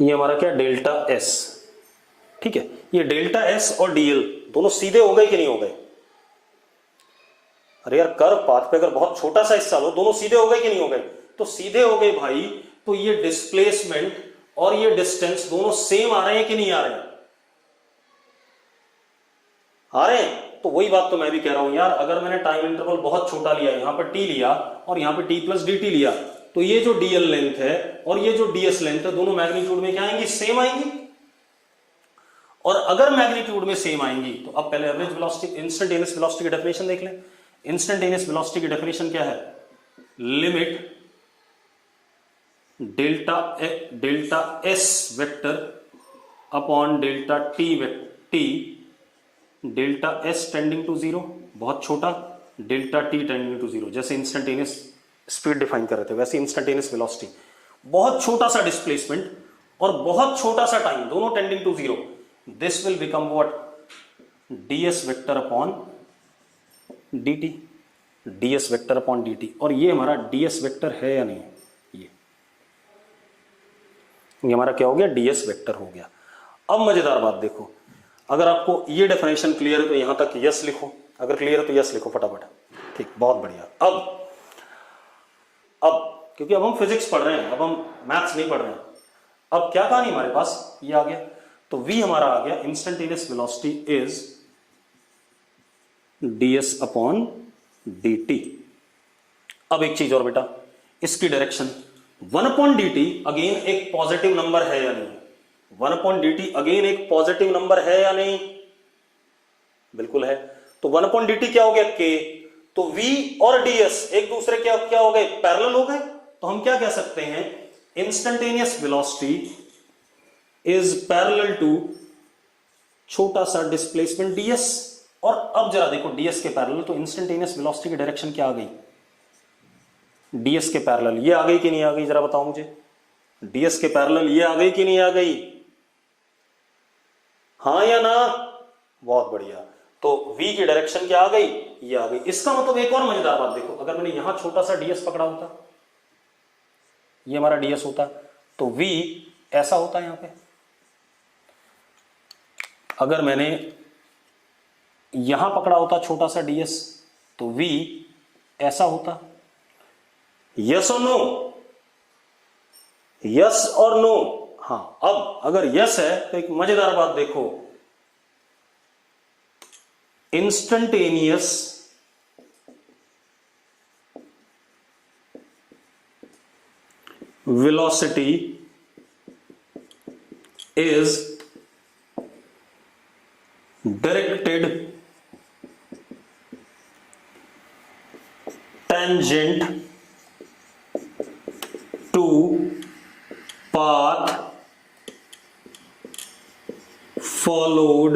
ये हमारा क्या, डेल्टा s, ठीक है। ये डेल्टा s और dl दोनों सीधे हो गए कि नहीं हो गए? अरे यार, कर्व पाथ पे अगर बहुत छोटा सा हिस्सा लो, दोनों सीधे हो गए कि नहीं हो गए? तो सीधे हो गए भाई। तो ये डिस्प्लेसमेंट और ये डिस्टेंस दोनों सेम आ रहे हैं कि नहीं आ रहे हैं? आ रहे हैं। तो वही बात तो मैं भी कह रहा हूं यार, अगर मैंने टाइम इंटरवल बहुत छोटा लिया, यहां पर t लिया और यहां पर t प्लस dt लिया, तो ये जो dl लेंथ है और ये जो ds लेंथ है, दोनों मैग्नीट्यूड में क्या आएंगी, सेम आएंगी। और अगर मैग्नीट्यूड में सेम आएंगी, तो अब पहले एवरेज वेलोसिटी, इंस्टेंटेनियस वेलोसिटी की डेफिनेशन देख लें। इंस्टेंटेनियस वेलोसिटी की डेफिनेशन क्या है, limit delta s vector upon delta t delta s tending to zero, बहुत छोटा, delta t tending to zero. जैसे इंस्टेंटेनियस स्पीड डिफाइन कर रहे थे, वैसे इंस्टेंटेनियस वेलोसिटी, बहुत छोटा सा डिस्प्लेसमेंट और बहुत छोटा सा टाइम, दोनों tending to zero. This will become what, ds vector upon dt, ds vector upon dt। और ये हमारा ds वेक्टर है या नहीं? ये हमारा क्या हो गया, ds वेक्टर हो गया। अब मजेदार बात देखो, अगर आपको ये डेफिनेशन क्लियर है तो यहां तक यस लिखो, अगर क्लियर है तो यस लिखो फटाफट, ठीक, बहुत बढ़िया। अब क्योंकि अब हम फिजिक्स पढ़ रहे हैं, अब हम मैथ्स नहीं पढ़ रहे हैं। अब क्या कहानी हमारे पास, ये आ गया, तो v हमारा आ गया, instantaneous velocity is ds upon dt। अब एक चीज और बेटा, इसकी डायरेक्शन 1 अपॉन dt अगेन एक पॉजिटिव नंबर है या नहीं? 1 अपॉन dt अगेन एक पॉजिटिव नंबर है या नहीं? बिल्कुल है। तो 1 अपॉन dt क्या हो गया, k। तो v और ds एक दूसरे क्या हो गए, पैरेलल हो गए। तो हम क्या कह सकते हैं, instantaneous velocity is parallel to छोटा सा डिस्प्लेसमेंट ds। और अब जरा देखो ds के पैरेलल, तो इंस्टेंटेनियस वेलोसिटी की डायरेक्शन क्या आ गई, ds के पैरेलल। ये आ गई कि नहीं आ गई, जरा बताओ मुझे, ds के पैरेलल ये आ गई कि नहीं आ गई, हाँ या ना? बहुत बढ़िया। तो v की डायरेक्शन क्या आ गई, ये आ गई। इसका मतलब एक और मजेदार बात देखो, अगर मैंने यहां छोटा सा ds पकड़ा होता, ये हमारा ds होता, तो v ऐसा होता है यहां पे। अगर मैंने यहां पकड़ा होता छोटा सा ds, तो v ऐसा होता। यस और नो, यस और नो? हाँ। अब अगर यस है तो एक मजेदार बात देखो, instantaneous velocity is directed tangent to path followed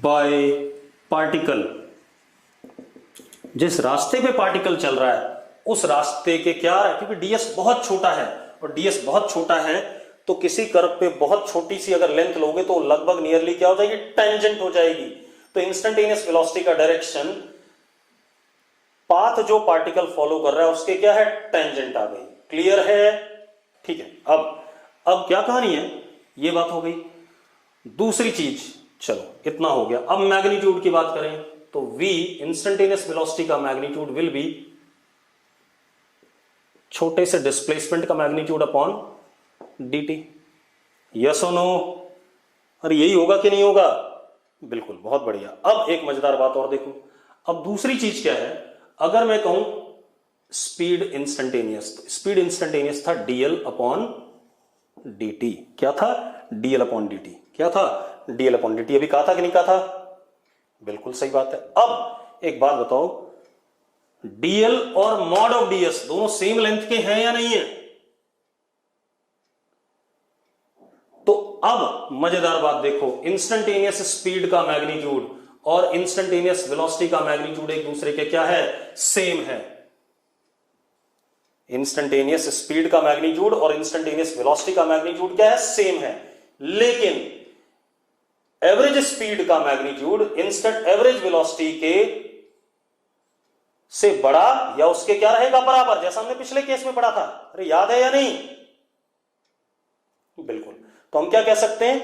by particle। जिस रास्ते पे पार्टिकल चल रहा है उस रास्ते के क्या है, क्योंकि ds बहुत छोटा है, और ds बहुत छोटा है तो किसी कर्व पे बहुत छोटी सी अगर लेंथ लोगे तो लगभग नियरली क्या हो जाएगी, टेंजेंट हो जाएगी। तो इंस्टेंटेनियस वेलोसिटी का डायरेक्शन पाथ जो पार्टिकल फॉलो कर रहा है उसके क्या है, टेंजेंट आ गई। क्लियर है? ठीक है। अब क्या कहानी है, ये बात हो गई। दूसरी चीज, चलो इतना हो गया। अब मैग्नीट्यूड की बात करें तो v इंस्टेंटेनियस वेलोसिटी का मैग्नीट्यूड विल बी छोटे से डिस्प्लेसमेंट का मैग्नीट्यूड अपॉन dt। यस और नो? अरे यही होगा कि नहीं होगा? बिल्कुल, बहुत बढ़िया। अब एक मजेदार बात और देखो। अब दूसरी चीज क्या है, अगर मैं कहूं स्पीड इंस्टेंटेनियस, तो स्पीड इंस्टेंटेनियस था dl अपॉन dt। क्या था? dl upon dt। क्या था? dl upon dt। अभी कहा था कि नहीं कहा था? बिल्कुल सही बात है। अब एक बात बताओ, dl और मॉड ऑफ ds दोनों सेम लेंथ के हैं या नहीं है? तो अब मजेदार बात देखो, इंस्टेंटेनियस स्पीड का मैग्नीट्यूड और इंस्टेंटेनियस वेलोसिटी का मैग्नीट्यूड एक दूसरे के क्या है, सेम है। इंस्टेंटेनियस स्पीड का मैग्नीट्यूड और इंस्टेंटेनियस वेलोसिटी का मैग्नीट्यूड क्या है, सेम है। लेकिन एवरेज स्पीड का मैग्नीट्यूड इंस्टेंट एवरेज वेलोसिटी के से बड़ा या उसके क्या रहेगा, बराबर, जैसा हमने पिछले केस में पढ़ा था। अरे याद है या नहीं? बिल्कुल। तो हम क्या कह सकते हैं,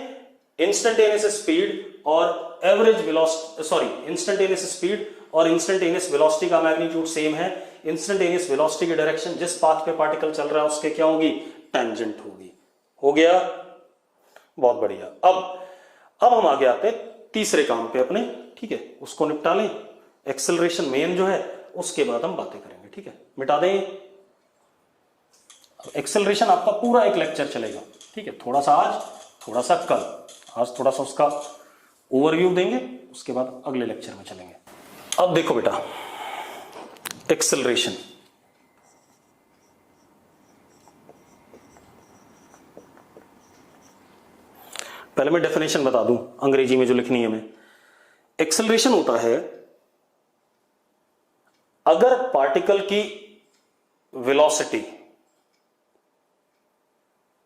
इंस्टेंटेनियस स्पीड और average velocity, sorry, instantaneous speed और इंस्टेंटेनियस वेलोसिटी का मैग्नीट्यूड सेम है। इंस्टेंटेनियस वेलोसिटी की डायरेक्शन जिस पाथ पे पार्टिकल चल रहा है उसके क्या होगी, टेंजेंट होगी। हो गया? बहुत बढ़िया। अब हम आगे आते हैं तीसरे काम पे अपने, ठीक है, उसको निपटा लें। एक्सेलरेशन मेन जो है, उसके बाद हम बातें करेंगे, ठीक है, मिटा दें। एक्सेलरेशन आपका पूरा एक लेक्चर चलेगा, ठीक है, थोड़ा सा आज, थोड़ा सा कल। आज थोड़ा सा उसका ओवरव्यू देंगे, उसके बाद अगले लेक्चर में चलेंगे। अब देखो बेटा, एक्सेलरेशन, पहले मैं डेफिनेशन बता दूं अंग्रेजी में जो लिखनी है हमें। एक्सेलरेशन होता है अगर पार्टिकल की वेलोसिटी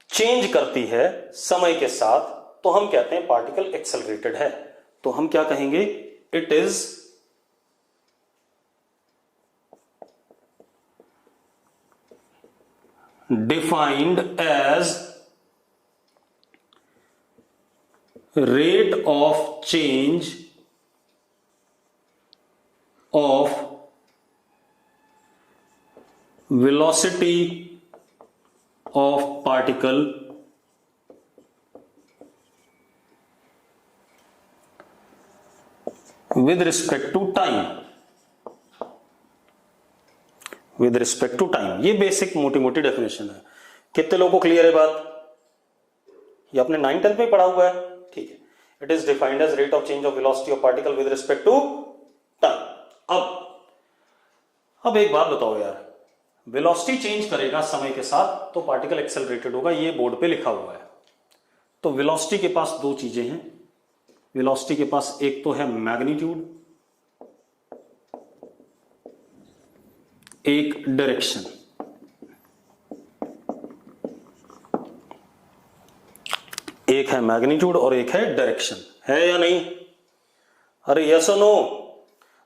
चेंज करती है समय के साथ, तो हम कहते हैं पार्टिकल एक्सेलरेटेड है। तो हम क्या कहेंगे, it is defined as rate of change of velocity of particle with respect to time। with respect to time, ये बेसिक मोटी मोटी डेफिनेशन है। कितने लोगों को क्लियर है बात? ये आपने 9th-10th में पढ़ा हुआ है, ठीक है। It is defined as rate of change of velocity of particle with respect to time. अब एक बात बताओ यार, वेलोसिटी चेंज करेगा समय के साथ तो पार्टिकल एक्सेलरेटेड होगा, ये बोर्ड पे लिखा हुआ है। तो वेलोसिटी के पास दो चीजें हैं। वेलोसिटी के पास एक तो है मैग्नीट्यूड, एक डायरेक्शन। एक है मैग्नीट्यूड और एक है डायरेक्शन, है या नहीं? अरे यस और नो?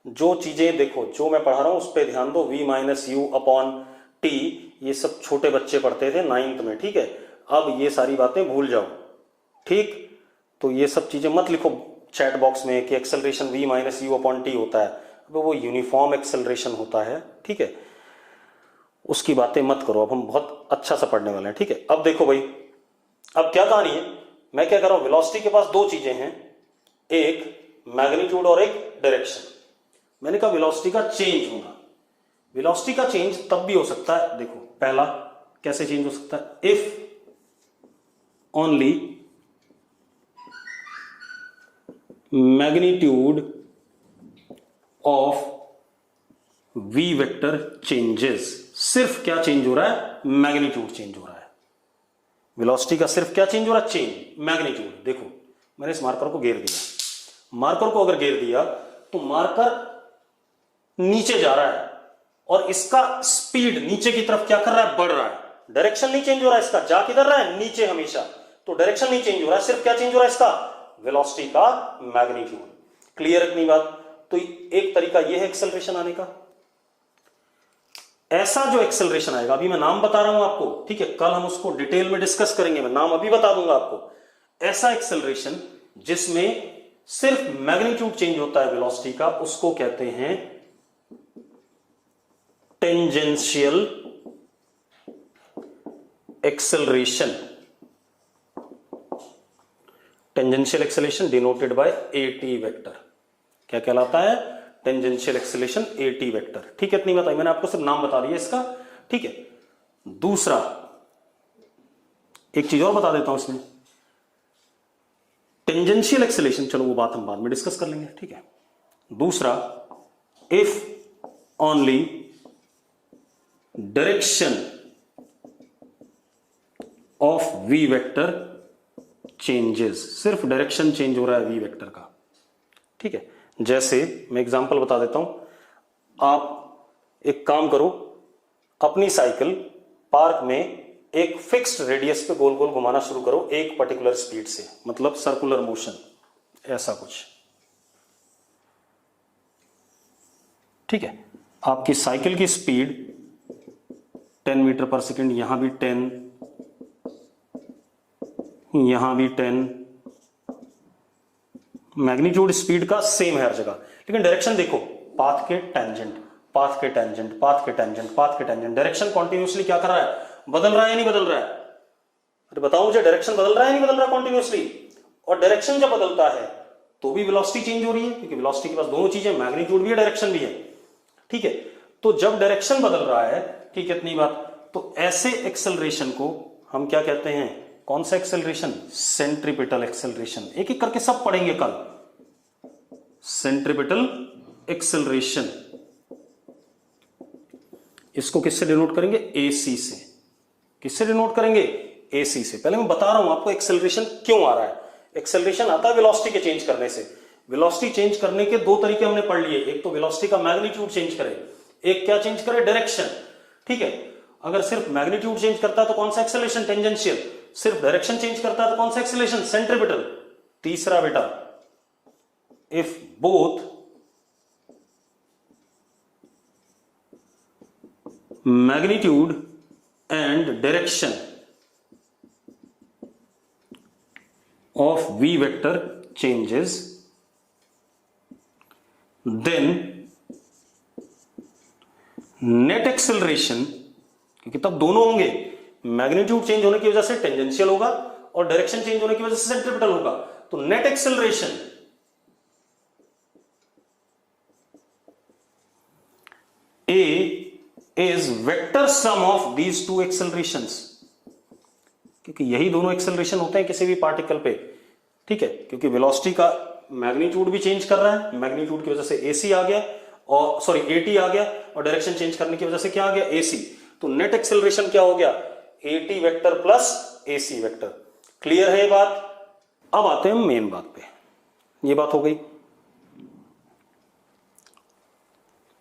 जो चीजें देखो, जो मैं पढ़ा रहा हूं उस पर ध्यान दो। v minus U upon T, ये सब छोटे बच्चे पढ़ते थे 9th में, ठीक है। अब ये सारी बातें भूल जाओ, ठीक। तो ये सब चीजें मत लिखो चैट बॉक्स में कि acceleration v minus U upon T होता है। अब वो यूनिफॉर्म एक्सेलरेशन होता है, ठीक है, उसकी बातें मत करो। अब हम बहुत अच्छा सा पढ़ने वाले हैं, ठीक है। अब देखो भाई, अब क्या कहानी है, मैं क्या कर रहा हूं, वेलोसिटी के पास दो चीजें हैं, एक मैग्नीट्यूड और एक डायरेक्शन। मैंने कहा वेलोसिटी का चेंज होना। वेलोसिटी का चेंज तब भी हो सकता है, देखो पहला कैसे चेंज हो सकता है, if only magnitude of v vector changes. सिर्फ क्या चेंज हो रहा है, मैग्नीट्यूड चेंज हो रहा है। वेलोसिटी का सिर्फ क्या चेंज हो रहा है, चेंज, मैग्नीट्यूड। देखो मैंने इस मार्कर को घेर दिया, मार्कर को अगर घेर दिया तो मार्कर नीचे जा रहा है और इसका स्पीड नीचे की तरफ क्या कर रहा है, बढ़ रहा है। डायरेक्शन नहीं चेंज हो रहा है इसका, जा किधर रहा है, नीचे हमेशा। तो डायरेक्शन नहीं चेंज हो रहा है, सिर्फ क्या चेंज हो रहा है इसका, वेलोसिटी का मैग्नीट्यूड। क्लियर इतनी बात? तो एक तरीका यह है एक्सेलरेशन आने का। ऐसा जो एक्सेलरेशन आएगा, अभी मैं नाम बता रहा हूं आपको, ठीक है, कल हम उसको डिटेल में डिस्कस करेंगे, मैं नाम अभी बता दूंगा आपको। ऐसा एक्सेलरेशन जिसमें सिर्फ मैग्नीट्यूड चेंज होता है वेलोसिटी का, उसको कहते हैं tangential acceleration. Tangential acceleration denoted by eighty vector. क्या कहलाता है? Tangential acceleration eighty vector. ठीक है, इतनी बताई मैंने आपको, सिर्फ नाम बता दिया इसका। ठीक है, दूसरा एक चीज और बता देता हूं इसमें, टेंजेंशियल एक्सेलरेशन, चलो वो बात हम बाद में डिस्कस कर लेंगे। ठीक है, दूसरा, if only direction of V vector changes, सिर्फ डायरेक्शन चेंज हो रहा है वी वेक्टर का। ठीक है, जैसे मैं एग्जांपल बता देता हूं, आप एक काम करो, अपनी साइकिल पार्क में एक फिक्स्ड रेडियस पे गोल गोल घुमाना शुरू करो एक पर्टिकुलर स्पीड से, मतलब सर्कुलर मोशन, ऐसा कुछ। ठीक है, आपकी साइकिल की स्पीड 10 मीटर पर सेकेंड, यहां भी 10, यहां भी 10, मैग्नीट्यूड स्पीड का सेम है हर जगह, लेकिन डायरेक्शन देखो, पाथ के टेंजेंट, पाथ के टेंजेंट, पाथ के टेंजेंट, पाथ के टेंजेंट, डायरेक्शन कॉन्टिन्यूसली क्या कर रहा है? बदल रहा है या नहीं बदल रहा है? अरे बताओ मुझे, डायरेक्शन बदल रहा है या नहीं बदल रहा कॉन्टिन्यूसली? और डायरेक्शन जब बदलता है तो भी वेलोसिटी चेंज हो रही है, क्योंकि वेलोसिटी के पास दोनों चीजें, मैग्नीट्यूड भी है, डायरेक्शन भी है। ठीक है, तो जब डायरेक्शन बदल रहा है, ठीक है, इतनी बात, तो ऐसे एक्सेलरेशन को हम क्या कहते हैं? कौन सा एक्सेलरेशन? Centripetal acceleration. एक एक करके सब पढ़ेंगे कल। सेंट्रीपिटल एक्सेलरेशन, इसको किससे डिनोट करेंगे? एसी से। किससे डिनोट करेंगे? एसी से। पहले मैं बता रहा हूं आपको एक्सेलरेशन क्यों आ रहा है। एक्सेलरेशन आता है वेलोसिटी के चेंज करने से। वेलोसिटी चेंज करने के दो तरीके हमने पढ़ लिए, एक तो वेलोसिटी का मैग्नीट्यूड चेंज करे, एक क्या चेंज करे? डायरेक्शन। ठीक है, अगर सिर्फ मैग्नीट्यूड चेंज करता है तो कौन सा एक्सेलरेशन? टेंजेंशियल। सिर्फ डायरेक्शन चेंज करता है तो कौन सा एक्सेलरेशन? सेंट्रीपिटल। तीसरा बेटा, if both magnitude and direction of v vector changes, then net acceleration, क्योंकि तब दोनों होंगे, मैग्नीट्यूड चेंज होने की वजह से टेंजेंशियल होगा और डायरेक्शन चेंज होने की वजह से सेंट्रीपिटल होगा, तो net acceleration A is vector sum of these two accelerations, क्योंकि यही दोनों एक्सेलरेशन होते हैं किसी भी पार्टिकल पे। ठीक है, क्योंकि वेलोसिटी का मैग्नीट्यूड भी चेंज कर रहा है, मैग्नीट्यूड की वजह से एसी आ गया, और सॉरी एटी आ गया, और डायरेक्शन चेंज करने की वजह से क्या आ गया? एसी। तो नेट एक्सेलरेशन क्या हो गया? Eighty vector plus AC vector. Clear है ये बात? अब आते हैं मेन बात पे। ये बात हो गई।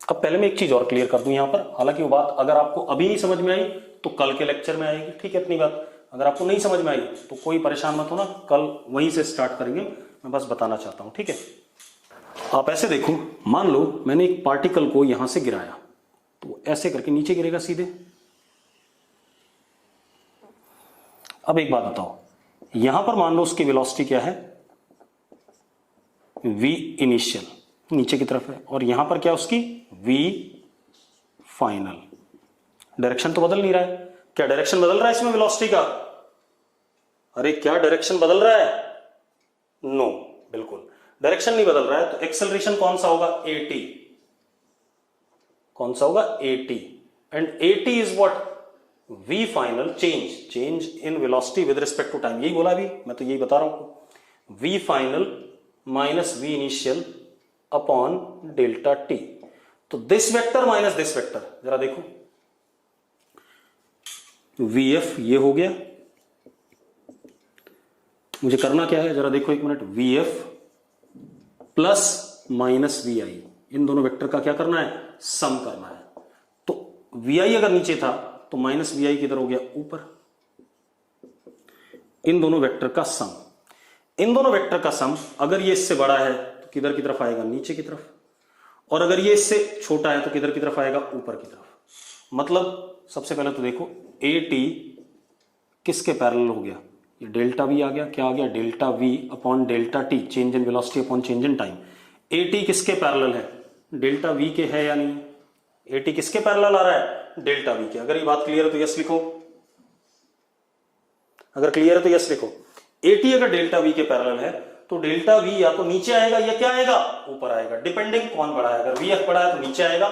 अब पहले मैं एक चीज और क्लियर कर दूं यहां पर, हालांकि वो बात अगर आपको अभी नहीं समझ में आई तो कल के लेक्चर में आएगी। ठीक है, इतनी बात। अगर आपको नहीं समझ में आई तो कोई परेशान मत होना, कल वहीं से स्टार्ट करेंगे, मैं बस बताना चाहता हूं। ठीक है, आप ऐसे देखो, मान लो मैंने एक पार्टिकल को यहां से गिराया, तो ऐसे करके नीचे गिरेगा सीधे। अब एक बात बताओ, यहां पर मान लो उसकी वेलोसिटी क्या है? v इनिशियल, नीचे की तरफ है, और यहां पर क्या उसकी? v final. डायरेक्शन तो बदल नहीं रहा है। क्या डायरेक्शन बदल रहा है इसमें वेलोसिटी का? अरे क्या डायरेक्शन बदल रहा है? नो, बिल्कुल डायरेक्शन नहीं बदल रहा है। तो एक्सेलरेशन कौन सा होगा? at। कौन सा होगा? at। And at is what? v final change in velocity with respect to time. यही बोला अभी, मैं तो यही बता रहा हूं। v final minus v initial upon delta T. तो this vector minus this vector, जरा देखो, vf ये हो गया। मुझे करना क्या है, जरा देखो एक minute. vf plus minus vi, इन दोनों वेक्टर का क्या करना है? सम करना है। तो vi अगर नीचे था तो माइनस vi किधर हो गया? ऊपर। इन दोनों वेक्टर का सम, इन दोनों वेक्टर का सम अगर ये इससे बड़ा है तो किधर की तरफ आएगा? नीचे की तरफ। और अगर ये इससे छोटा है तो किधर की तरफ आएगा? ऊपर की तरफ। मतलब सबसे पहले तो देखो ए टी किसके पैरेलल हो गया, ये डेल्टा वी आ गया, क्या आ गया delta we upon delta T, change in velocity upon change in time. A T किसके पैरेलल है, डेल्टा वी के है या नहीं, ए टी किसके पैरेलल आ रहा है, डेल्टा वी के। अगर ये बात क्लियर है तो यस लिखो, अगर क्लियर है तो यस लिखो। ए टी अगर डेल्टा वी के पैरेलल है तो डेल्टा वी या तो नीचे आएगा या क्या आएगा, ऊपर आएगा, डिपेंडिंग कौन बड़ा है। अगर वी एफ बड़ा है तो नीचे आएगा,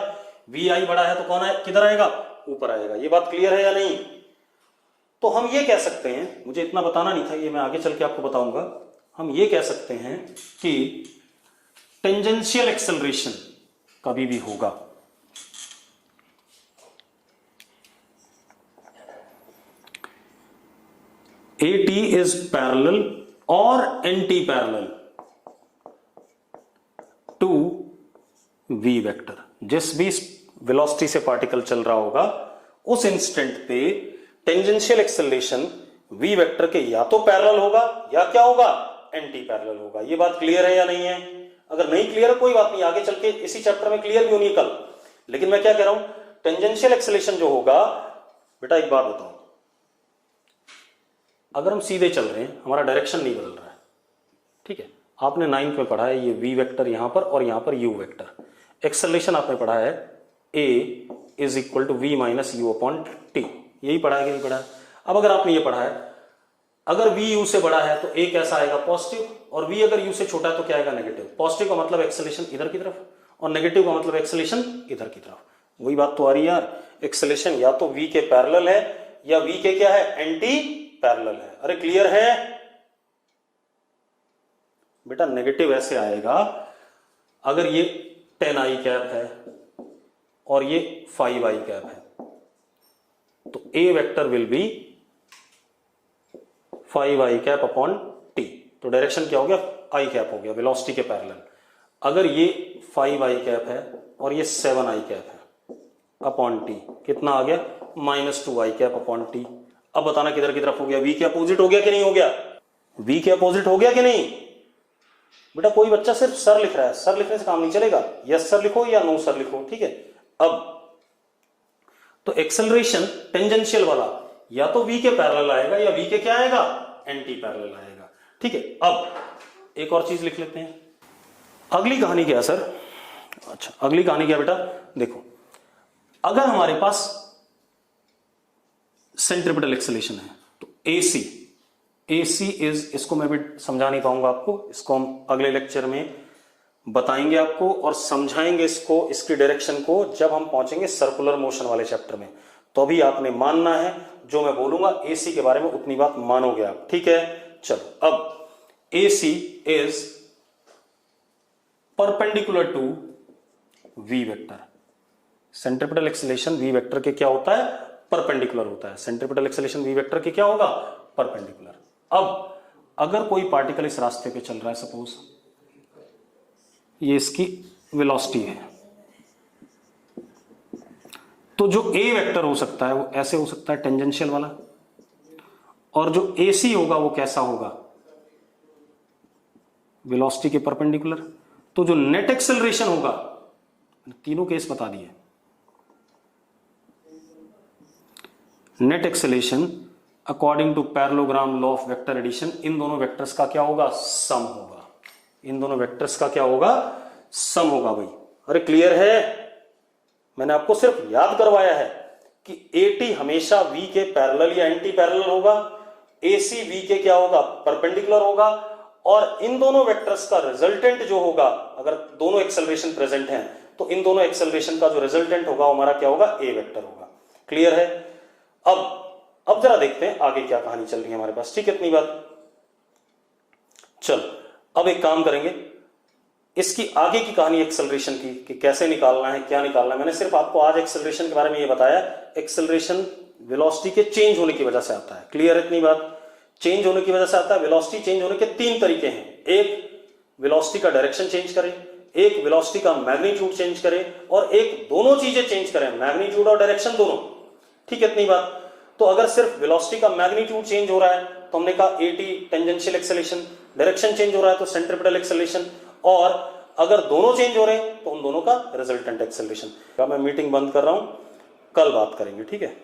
वी आई बड़ा है तो कौन है, किधर आएगा, ऊपर आएगा। ये बात क्लियर है या नहीं। तो हम ये कह सकते हैं, मुझे इतना बताना नहीं था, ये मैं आगे चल के आपको बताऊंगा। हम ये कह सकते हैं कि टेंजेंशियल एक्सेलरेशन कभी भी होगा AT is parallel or anti-parallel to v vector. जिस भी वेलोसिटी से पार्टिकल चल रहा होगा उस इंस्टेंट पे टेंजेंशियल एक्सेलरेशन v वेक्टर के या तो पैरेलल होगा या क्या होगा, एंटी पैरेलल होगा। ये बात क्लियर है या नहीं है। अगर नहीं क्लियर है कोई बात नहीं, आगे चल के इसी चैप्टर में क्लियर भी होनी है कल। लेकिन मैं क्या कह रहा हूं, टेंजेंशियल एक्सेलरेशन जो होगा, बेटा एक बात बताओ, अगर हम सीधे चल रहे हैं, हमारा डायरेक्शन नहीं बदल रहा है, ठीक है, आपने 9th में पढ़ा है ये v वेक्टर यहां पर और यहां पर u वेक्टर। एक्सेलरेशन आपने पढ़ा है a is equal to v minus U upon T, यही पढ़ा है कि नहीं पढ़ा है। अब अगर आपने ये पढ़ा है, अगर v u से बड़ा है तो a कैसा आएगा, पॉजिटिव, और v अगर u से छोटा है तो क्या आएगा, नेगेटिव। पॉजिटिव का मतलब एक्सेलरेशन इधर की तरफ और नेगेटिव का मतलब एक्सेलरेशन इधर की तरफ। वही बात तो आ रही है यार, एक्सेलरेशन या तो v के पैरेलल है या v के क्या है, एंटी पैरेलल है। अरे क्लियर है बेटा। नेगेटिव ऐसे आएगा, अगर ये 10i कैप है और ये 5i कैप है तो a vector will be 5i cap upon t। तो डायरेक्शन क्या हो गया, i कैप हो गया, वेलोसिटी के पैरेलल। अगर ये 5i कैप है और ये 7i कैप है अपॉन t, कितना आ गया, -2i कैप अपॉन t। अब बताना किधर की तरफ हो गया, v के अपोजिट हो गया कि नहीं हो गया, v के अपोजिट हो गया कि नहीं। बेटा कोई बच्चा सिर्फ सर लिख रहा है, सर लिखने से काम नहीं चलेगा, यस सर लिखो या नो सर लिखो, ठीक है। अब तो एक्सेलरेशन टेंजेंशियल वाला या तो v के पैरेलल आएगा या v के क्या आएगा, एंटी पैरेलल आएगा, ठीक है। अब एक और चीज लिख लेते हैं। अगली कहानी क्या है सर, अच्छा अगली कहानी क्या बेटा, देखो अगर हमारे पास सेंट्रिपिटल एक्सेलरेशन है तो AC इज, इसको मैं भी समझा नहीं पाऊंगा आपको, इसको हम अगले लेक्चर में बताएंगे आपको और समझाएंगे इसको, इसकी डायरेक्शन को जब हम पहुंचेंगे सर्कुलर मोशन वाले चैप्टर में। तो अभी आपने मानना है, जो मैं बोलूंगा AC के बारे में उतनी बात मानोगे आप, ठीक है। चलो अब AC is perpendicular to V vector. Centripetal acceleration V vector के क्या होता है, परपेंडिकुलर होता है। सेंट्रिपिटल एक्सेलरेशन V वेक्टर के क्या होगा, परपेंडिकुलर। अब अगर कोई पार्टिकल इस रास्ते पे चल रहा है, सपोज ये इसकी वेलोसिटी है, तो जो A वेक्टर हो सकता है वो ऐसे हो सकता है, टेंजेंशियल वाला, और जो AC होगा वो कैसा होगा, वेलोसिटी के परपेंडिकुलर। तो जो नेट एक्सेलरेशन होगा, तीनों केस बता दिए, net acceleration according to parallelogram law of vector addition, इन दोनों वेक्टर्स का क्या होगा, सम होगा। इन दोनों वेक्टर्स का क्या होगा, सम होगा भाई। अरे क्लियर है, मैंने आपको सिर्फ याद करवाया है कि AT हमेशा V के पैरेलल या एंटी पैरेलल होगा, AC V के क्या होगा, परपेंडिकुलर होगा, और इन दोनों वेक्टर्स का रिजल्टेंट जो होगा, अगर दोनों एक्सेलरेशन प्रेजेंट हैं तो इन दोनों एक्सेलरेशन का जो रिजल्टेंट होगा हमारा क्या होगा, A वेक्टर होगा। क्लियर है। अब जरा देखते हैं आगे क्या कहानी चल रही है हमारे पास, ठीक है, इतनी बात। चल अब एक काम करेंगे, इसकी आगे की कहानी एक्सेलरेशन की कि कैसे निकालना है, क्या निकालना है। मैंने सिर्फ आपको आज एक्सेलरेशन के बारे में ये बताया, एक्सेलरेशन वेलोसिटी के चेंज होने की वजह से आता है। क्लियर है इतनी बात, चेंज होने की वजह से आता है। वेलोसिटी चेंज होने के तीन तरीके हैं, एक वेलोसिटी का डायरेक्शन चेंज करें, एक वेलोसिटी का मैग्नीट्यूड चेंज करें, और एक दोनों चीजें चेंज करें, मैग्नीट्यूड और डायरेक्शन दोनों, ठीक है इतनी बात। तो अगर सिर्फ वेलोसिटी का मैग्नीट्यूड चेंज हो रहा है तो हमने कहा AT tangential acceleration, direction change हो रहा है तो सेंट्रिपिटल एक्सेलरेशन, और अगर दोनों चेंज हो रहे हैं तो उन दोनों का रिजल्टेंट एक्सेलरेशन। मैं मीटिंग बंद कर रहा हूं, कल बात करेंगे, ठीक है।